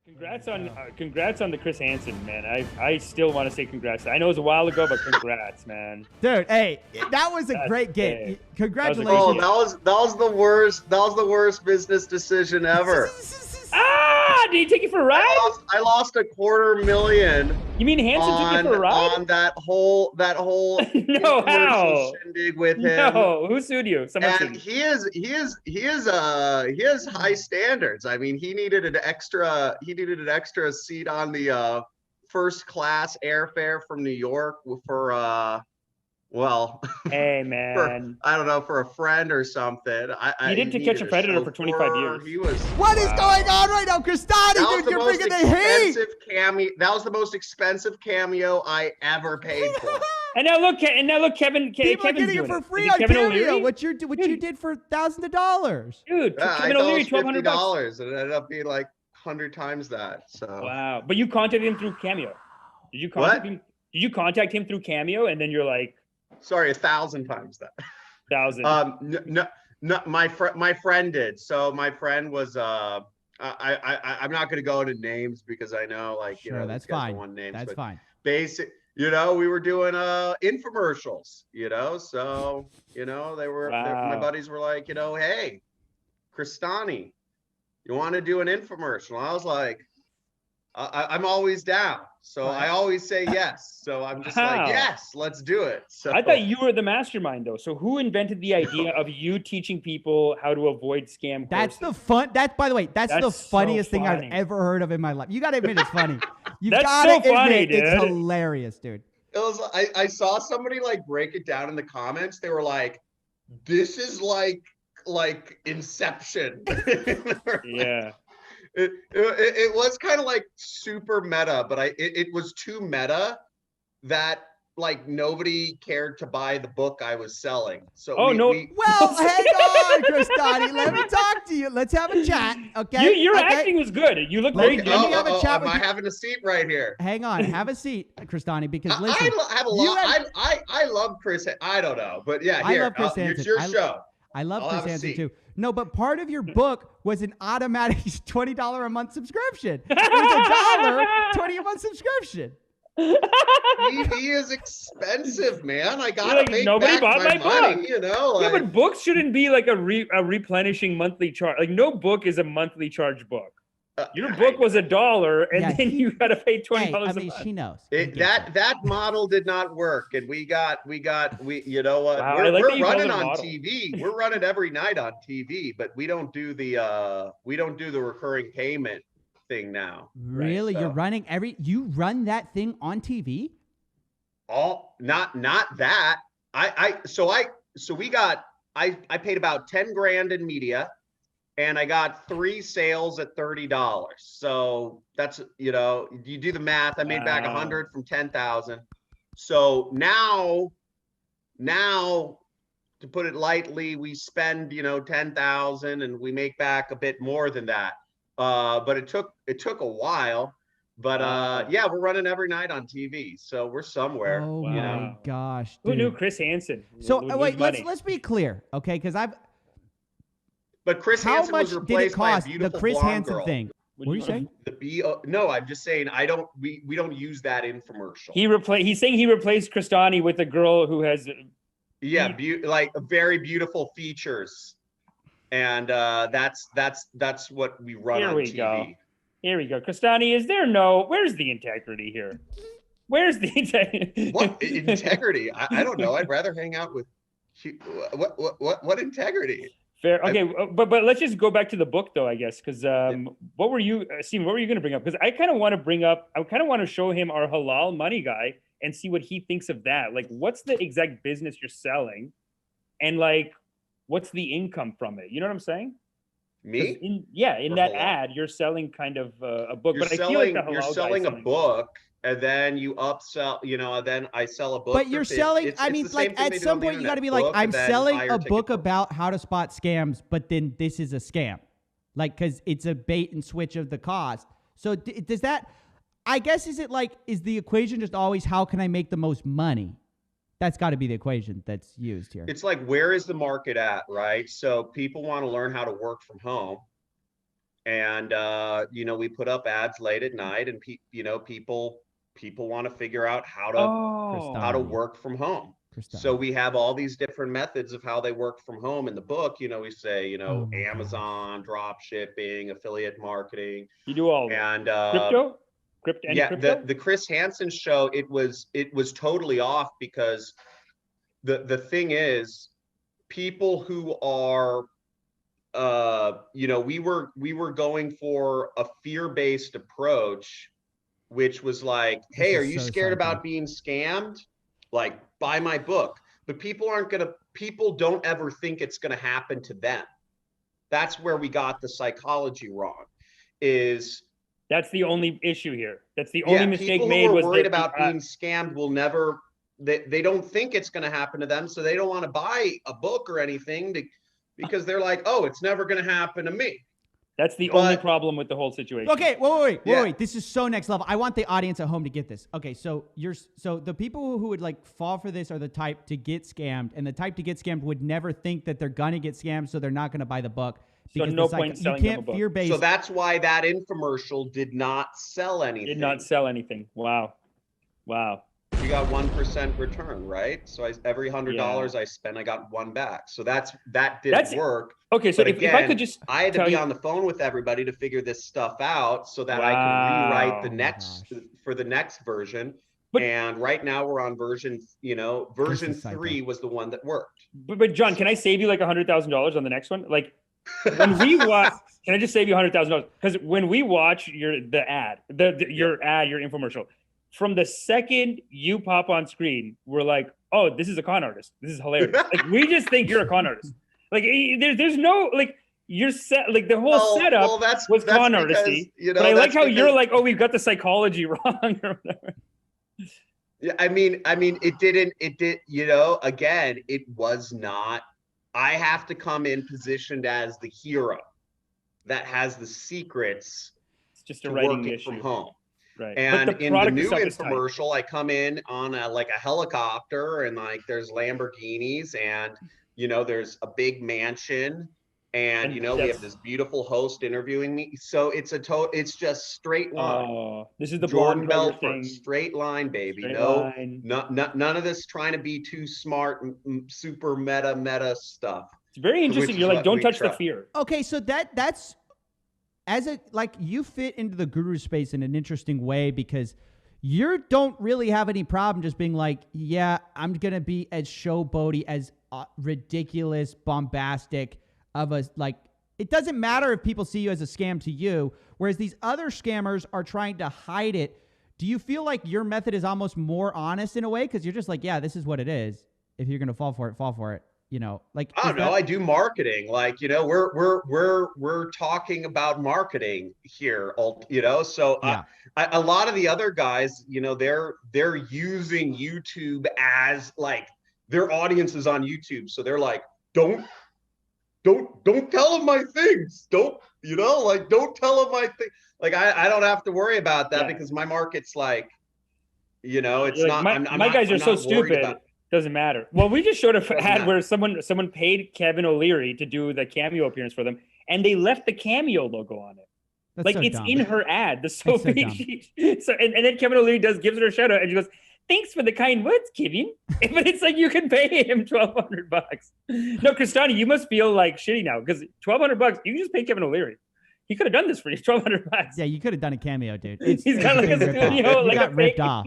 Congrats on the Chris Hansen, man. I still want to say congrats. I know it was a while ago, but congrats, man. Dude, hey, that was a great game. Congratulations. Oh, that was the worst. That was the worst business decision ever. Did he take you for a ride? I lost $250,000. You mean Hansen took you for a ride? On that whole no, how? shindig with him. No, who sued you? Someone sued you. He has high standards. I mean, he needed an extra seat on the first class airfare from New York for hey man, I don't know, for a friend or something. He did To Catch a Predator for 25 years. What is going on right now, Crestani? Dude, you're bringing the heat. That was the most expensive cameo I ever paid for. And now look, Kevin. People are getting it for free on Cameo. What you did for thousands of dollars, dude. Kevin O'Leary, $1,200, and it ended up being like 100 times that. So wow, but you contacted him through Cameo. Did you contact him? Did you contact him through Cameo, and then you're like? Sorry, 1,000 times that. 1,000. No, my friend did. So my friend was I'm not going to go into names because I know that's fine. That's fine. Basic, we were doing infomercials. So they were my buddies were like, hey, Crestani, you want to do an infomercial? I was like, I'm always down. So I always say yes. So I'm just like, yes, let's do it. So I thought you were the mastermind though. So who invented the idea of you teaching people how to avoid scam courses? By the way, that's the funniest thing I've ever heard of in my life. You got to admit it's funny. You got to admit it's hilarious, dude. It was, I saw somebody break it down in the comments. They were like, this is like Inception. Yeah. It was kind of like super meta, but it was too meta that nobody cared to buy the book I was selling. So hang on, Crestani. Let me talk to you. Let's have a chat. Okay. Your acting was good. You look very good. Let me have a chat. Am I having a seat right here? Hang on, have a seat, Crestani. Because listen, I love Chris. I don't know, but yeah, I love Chris Hansen. It's your show. I love Chris Hansen too. No, but part of your book was an automatic $20 a month subscription. It was a $20 a month subscription. TV is expensive, man. I gotta make nobody back bought my money, book. Yeah, but books shouldn't be like a replenishing monthly charge. Like no book is a monthly charge book. Your book was $1, and then you got to pay $20 a month. She knows. That model did not work, and we you know what? Wow, we're running on TV. We're running every night on TV, but we don't do the recurring payment thing now. Really? Right, so. You're running you run that thing on TV? Not that. I paid about $10,000 in media. And I got 3 sales at $30. So that's, you do the math. I made back 100 from 10,000. So now, to put it lightly, we spend, 10,000 and we make back a bit more than that. But it took a while. But yeah, we're running every night on TV, so we're somewhere. Oh my gosh! Dude. Who knew Chris Hansen? So wait, let's be clear, okay? Because But Chris Hansen was replaced by a beautiful Chris blonde Hansen girl. thing? What are you saying? No, I'm just saying we don't use that infomercial. He's saying he replaced Crestani with a girl who has very beautiful features, and that's what we run on TV. Here we go. Crestani, where's the integrity here? Where's the integrity? What integrity? I don't know. I'd rather hang out with what integrity? Fair. Okay, but let's just go back to the book though, I guess, because what were you, Steven, what were you going to bring up? Because I kind of want to show him our halal money guy and see what he thinks of that. Like, what's the exact business you're selling, and what's the income from it? You know what I'm saying? Me? In that halal ad, you're selling kind of a book. You're selling a book. And then you upsell, then I sell a book. But you're selling, at some point you got to be like, I'm selling a book about how to spot scams, but then this is a scam. Because it's a bait and switch of the cost. So does that, I guess, is the equation just always how can I make the most money? That's got to be the equation that's used here. It's like, where is the market at, right? So people want to learn how to work from home. And you know, we put up ads late at night, and you know, people want to figure out how to work from home. So we have all these different methods of how they work from home in the book. You know, we say, you know, Amazon, drop shipping, affiliate marketing. You do all and crypto? Crypto? The Chris Hansen show, it was totally off, because the thing is, people who are you know, we were going for a fear-based approach, which was like, hey, are you scared about being scammed? Like, buy my book. But people don't ever think it's gonna happen to them. That's where we got the psychology wrong. That's the only issue here. That's the only mistake made. People who are worried about being scammed will never, they don't think it's gonna happen to them, so they don't want to buy a book or anything because they're like, oh, it's never gonna happen to me. That's the only problem with the whole situation. Okay, wait. This is so next level. I want the audience at home to get this. Okay, so the people who would like fall for this are the type to get scammed, and the type to get scammed would never think that they're gonna get scammed, so they're not gonna buy the book. So no point in selling them a book. So that's why that infomercial did not sell anything. Did not sell anything. Wow. We got 1% return, right? So every $100 I spent, I got $1 back. So that didn't work. Okay, so if I could just, I had to be on the phone with everybody to figure this stuff out, so that I could rewrite the next version. And right now we're on version 3 was the one that worked. But John, can I save you like $100,000 on the next one? Like, when we watch, can I just save you $100,000? Because when we watch your infomercial, from the second you pop on screen, we're like, oh, this is a con artist. This is hilarious. Like, we just think you're a con artist. Like, there's no, like, you're set, like, the whole setup was con artisty. You know, but I like how you're like, oh, we've got the psychology wrong or whatever. Yeah, I mean, it did, you know, again, it was not. I have to come in positioned as the hero that has the secrets to working from home. Right. And in the new infomercial, I come in on a helicopter, and like there's Lamborghinis, and you know there's a big mansion, and you know we have this beautiful host interviewing me. So it's just straight line. Oh, this is the Jordan Belfort, straight line, baby. None of this trying to be too smart and super meta stuff. It's very interesting. You're like, don't touch the fear. Okay, so that's. You fit into the guru space in an interesting way, because you don't really have any problem just being like, yeah, I'm going to be as showboaty, as ridiculous, bombastic of a, like, it doesn't matter if people see you as a scam to you, whereas these other scammers are trying to hide it. Do you feel like your method is almost more honest in a way? Because you're just like, yeah, this is what it is. If you're going to fall for it. You know, like, I don't know. I do marketing. Like, you know, we're talking about marketing here. You know, so yeah. A lot of the other guys, you know, they're using YouTube as like their audience is on YouTube, so they're like, don't tell them my things. Don't tell them my thing. Like, I don't have to worry about that because my market's like, you know, it's like, not. My guys are so stupid. Doesn't matter. Well, we just showed an ad where someone paid Kevin O'Leary to do the cameo appearance for them, and they left the cameo logo on it. That's like, so it's dumb. In her ad. The Sophie. So and then Kevin O'Leary gives her a shout out, and she goes, "Thanks for the kind words, Kevin." But it's like, you can pay him $1,200. No, Crestani, you must feel like shitty now, because $1,200, you can just pay Kevin O'Leary. He could have done this for you, $1,200. Yeah, you could have done a cameo, dude. He's got like a studio, like got ripped off.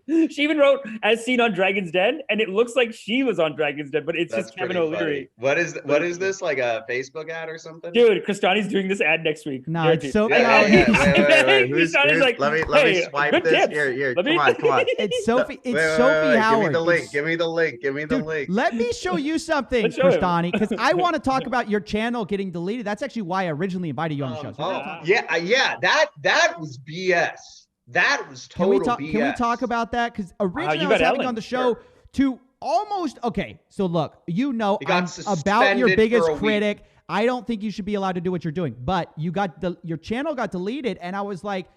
She even wrote "as seen on Dragon's Den," and it looks like she was on Dragon's Den, but it's just Kevin O'Leary. What is this, like a Facebook ad or something? Dude, Crestani's doing this ad next week. No, it's so. Wait, like, let me swipe this. Here. Come on. It's Sophie. It's Sophie Howard. Give me the link. Let me show you something, Crestani, because I want to talk about your channel getting deleted. That's actually why I originally invited you on the show. So yeah. That was BS. That was total BS. Can we talk about that? Because originally I was having on the show to almost, okay, so look, you know, I'm about your biggest critic. I don't think you should be allowed to do what you're doing. But your channel got deleted, and I was like,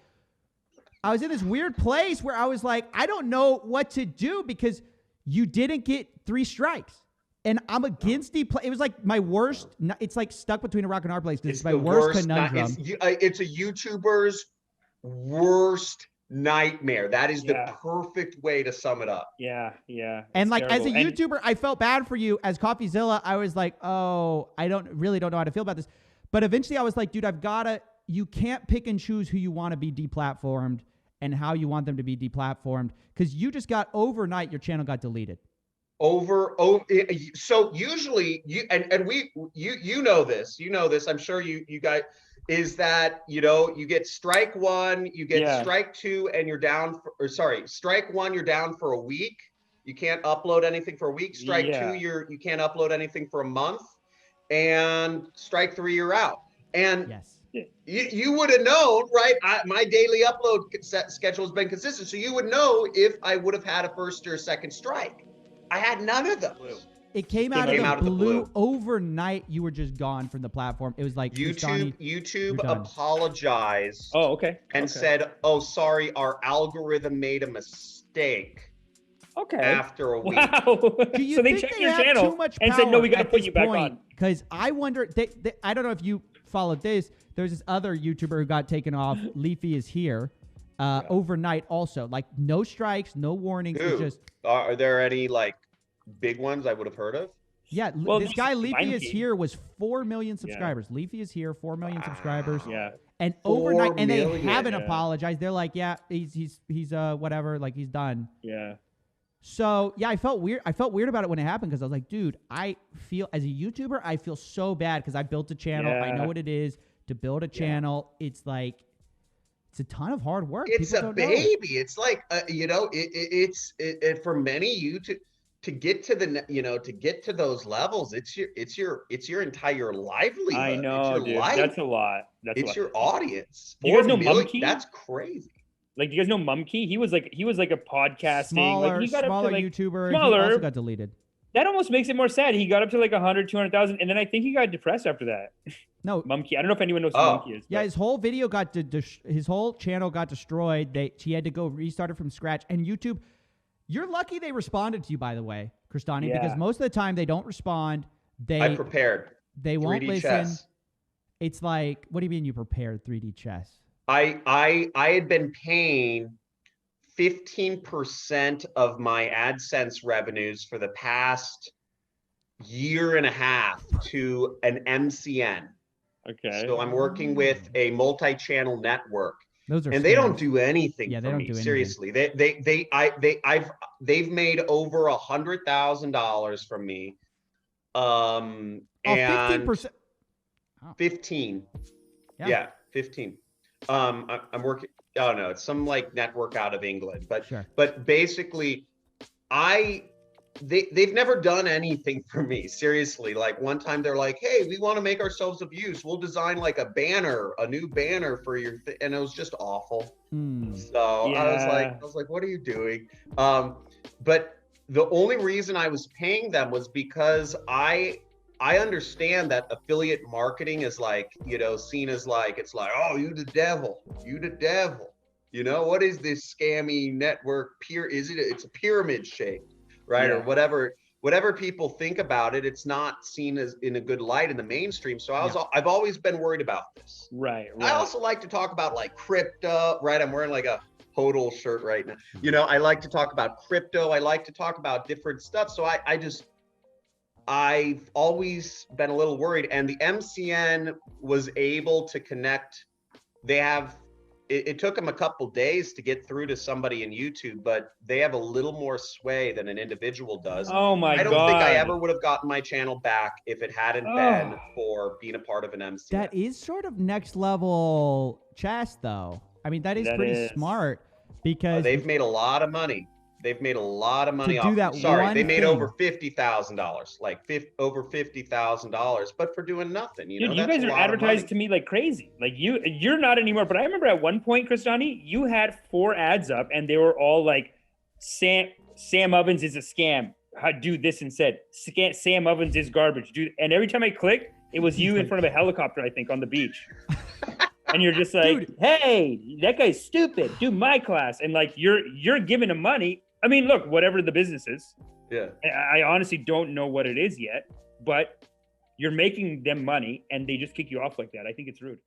I was in this weird place where I was like, I don't know what to do, because you didn't get 3 strikes. And I'm against it was like my worst. It's like stuck between a rock and a hard place because it's my worst conundrum. It's a YouTuber's worst nightmare. That is the perfect way to sum it up. Yeah. And like terrible. As a YouTuber, I felt bad for you. As CoffeeZilla, I was like, oh, I don't know how to feel about this. But eventually I was like, dude, you can't pick and choose who you want to be deplatformed and how you want them to be deplatformed. Because you just got overnight, your channel got deleted. So usually you know this, I'm sure you guys, is that, you get strike one, you get strike two, and you're down strike one, you're down for a week. You can't upload anything for a week. Strike two, you can't upload anything for a month, and strike three, you're out. And you would have known, right? My daily upload schedule has been consistent, so you would know if I would have had a first or a second strike. I had none of those. It came out of the blue. Overnight, you were just gone from the platform. It was like YouTube apologized. Oh, okay. And said, "Oh, sorry, our algorithm made a mistake." Okay. After a week. Wow. So they checked your channel and said, "No, we got to put you back on." Because I wonder, I don't know if you followed this. There's this other YouTuber who got taken off. Leafy is here. Overnight also, like no strikes, no warnings. It's just, are there any like big ones I would have heard of? Yeah, well, this guy Leafy is here was 4 million subscribers. Leafy is here, 4 million subscribers. Yeah. And overnight, and they haven't apologized. They're like, yeah, he's whatever, like he's done. Yeah. So yeah, I felt weird. I felt weird about it when it happened because I was like, dude, I feel as a YouTuber, I feel so bad because I built a channel. I know what it is to build a channel. It's like, it's a ton of hard work. It's a baby. It's like, it's for many to get to to get to those levels. It's your entire livelihood. I know, dude. That's a lot. It's your audience. Do you guys know Mumkey? That's crazy. Like, do you guys know Mumkey? He was like a podcasting, smaller, he got smaller up to like YouTuber. Smaller. He also got deleted. That almost makes it more sad. He got up to like 100, 200,000, and then I think he got depressed after that. No, Mumkey. I don't know if anyone knows who Mumkey is. Yeah, his whole video his whole channel got destroyed. He had to go restart it from scratch. And YouTube, you're lucky they responded to you, by the way, Crestani, because most of the time they don't respond. I prepared. They won't 3D listen. Chess. It's like, what do you mean you prepared 3D chess? I had been paying 15% of my AdSense revenues for the past year and a half to an MCN. Okay. So I'm working with a multi-channel network. Those are and they don't do anything for me. Seriously. They've made over $100,000 from me. And 15%. 15. Yeah, 15. I'm working. Oh no, it's some like network out of England, but basically, they've never done anything for me. Seriously, like one time they're like, "Hey, we want to make ourselves of use. We'll design like a new banner for your," and it was just awful. So I was like, "What are you doing?" But the only reason I was paying them was because I understand that affiliate marketing is like, seen as like, it's like, oh, you the devil. What is this scammy network? It's a pyramid shape, right? Or whatever people think about it, it's not seen as in a good light in the mainstream. So I've always been worried about this. Right. I also like to talk about like crypto, right? I'm wearing like a HODL shirt right now. I like to talk about crypto. I like to talk about different stuff. So I've always been a little worried, and the MCN was able to connect. It took them a couple days to get through to somebody in YouTube, but they have a little more sway than an individual does. Oh my God. I don't think I ever would have gotten my channel back if it hadn't been for being a part of an MCN. That is sort of next level chess, though. I mean, that is pretty smart because they've made a lot of money. They've made a lot of money off. They made over $50,000, over $50,000, but for doing nothing. Dude, you guys are advertised to me like crazy. Like you're not anymore. But I remember at one point, Crestani, you had 4 ads up, and they were all like, "Sam Ovens is a scam. Do this instead. Sam Ovens is garbage. And every time I click, it was you in front of a helicopter, I think, on the beach. And you're just like, dude, hey, that guy's stupid. Do my class. And like you're giving him money. I mean, look, whatever the business is, Yeah. I honestly don't know what it is yet, but you're making them money and they just kick you off like that. I think it's rude.